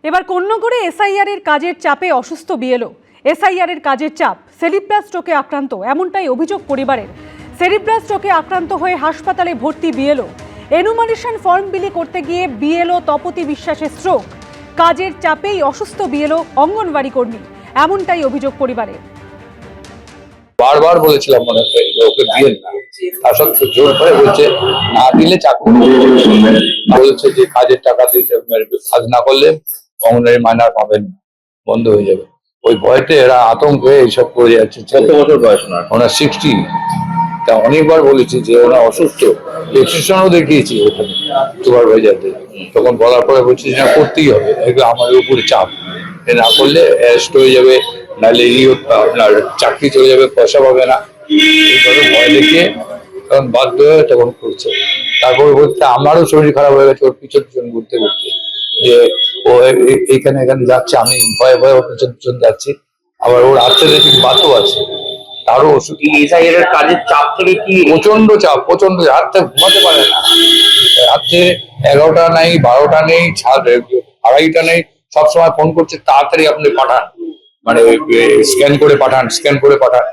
এবার কন্যাগড়ে এসআইআর এর কাজের চাপে অসুস্থ বিএলও। এসআইআর এর কাজের চাপ, সেরিব্রাল স্ট্রোকে আক্রান্ত, এমনটাই অভিযোগ পরিবারের। সেরিব্রাল স্ট্রোকে আক্রান্ত হয়ে হাসপাতালে ভর্তি বিএলও। এনুমারেশন ফর্ম বিলি করতে গিয়ে বিএলও তপতি বিশ্বাসের স্ট্রোক। কাজের চাপেই অসুস্থ বিএলও অঙ্গনওয়াড়ি কর্মী, এমনটাই অভিযোগ পরিবারের। বারবার বলেছিলাম মনে হয় ওকে দিয়ে না, তার সত্ত্বেও জোর করে বলছে না দিলে চাকরি বলছে যে কাজের টাকা দিতে, কাজ না করলে অঙ্গনারী মাইনার পাবেন না, বন্ধ হয়ে যাবে। ওই ভয়তে এরা আতঙ্ক হয়ে এইসব করে যাচ্ছে। কত বছর বয়স ওনার 60। তা অনেকবার বলেছি যে ওরা অসুস্থ, প্রেসক্রিপশনও দেখিয়েছি ওখানে সুপারভাইজারদের, তখন বলার পরে বলছি যে না করতেই হবে, এগুলো আমাদের উপরে চাপ, না করলে অ্যারেস্ট হয়ে যাবে, নাহলে আপনার চাকরি চলে যাবে, পয়সা পাবে না। এইভাবে ভয় দেখিয়ে তখন বাধ্য হয়ে তখন করছে। তারপরে বলতে আমারও শরীর খারাপ হয়ে গেছে ওর পিছন পিছন ঘুরতে ঘুরতে, যে ও এখানে এখানে যাচ্ছে, আমি ভয়ে ভয়ে ওর পিছন পিছন যাচ্ছি। আবার ওর আর্থেলেটিক বাতও আছে, তারও ওষুধ। এসআইআর এর কাজের চাপ থেকে কি প্রচন্ড চাপ, প্রচন্ড রাতে ঘুমাতে পারে না। রাত্রে 11টা নেই, 12টা নেই, 2:30টা নেই, সবসময় ফোন করছে তাড়াতাড়ি আপনি পাঠান, মানে স্ক্যান করে পাঠান, স্ক্যান করে পাঠান।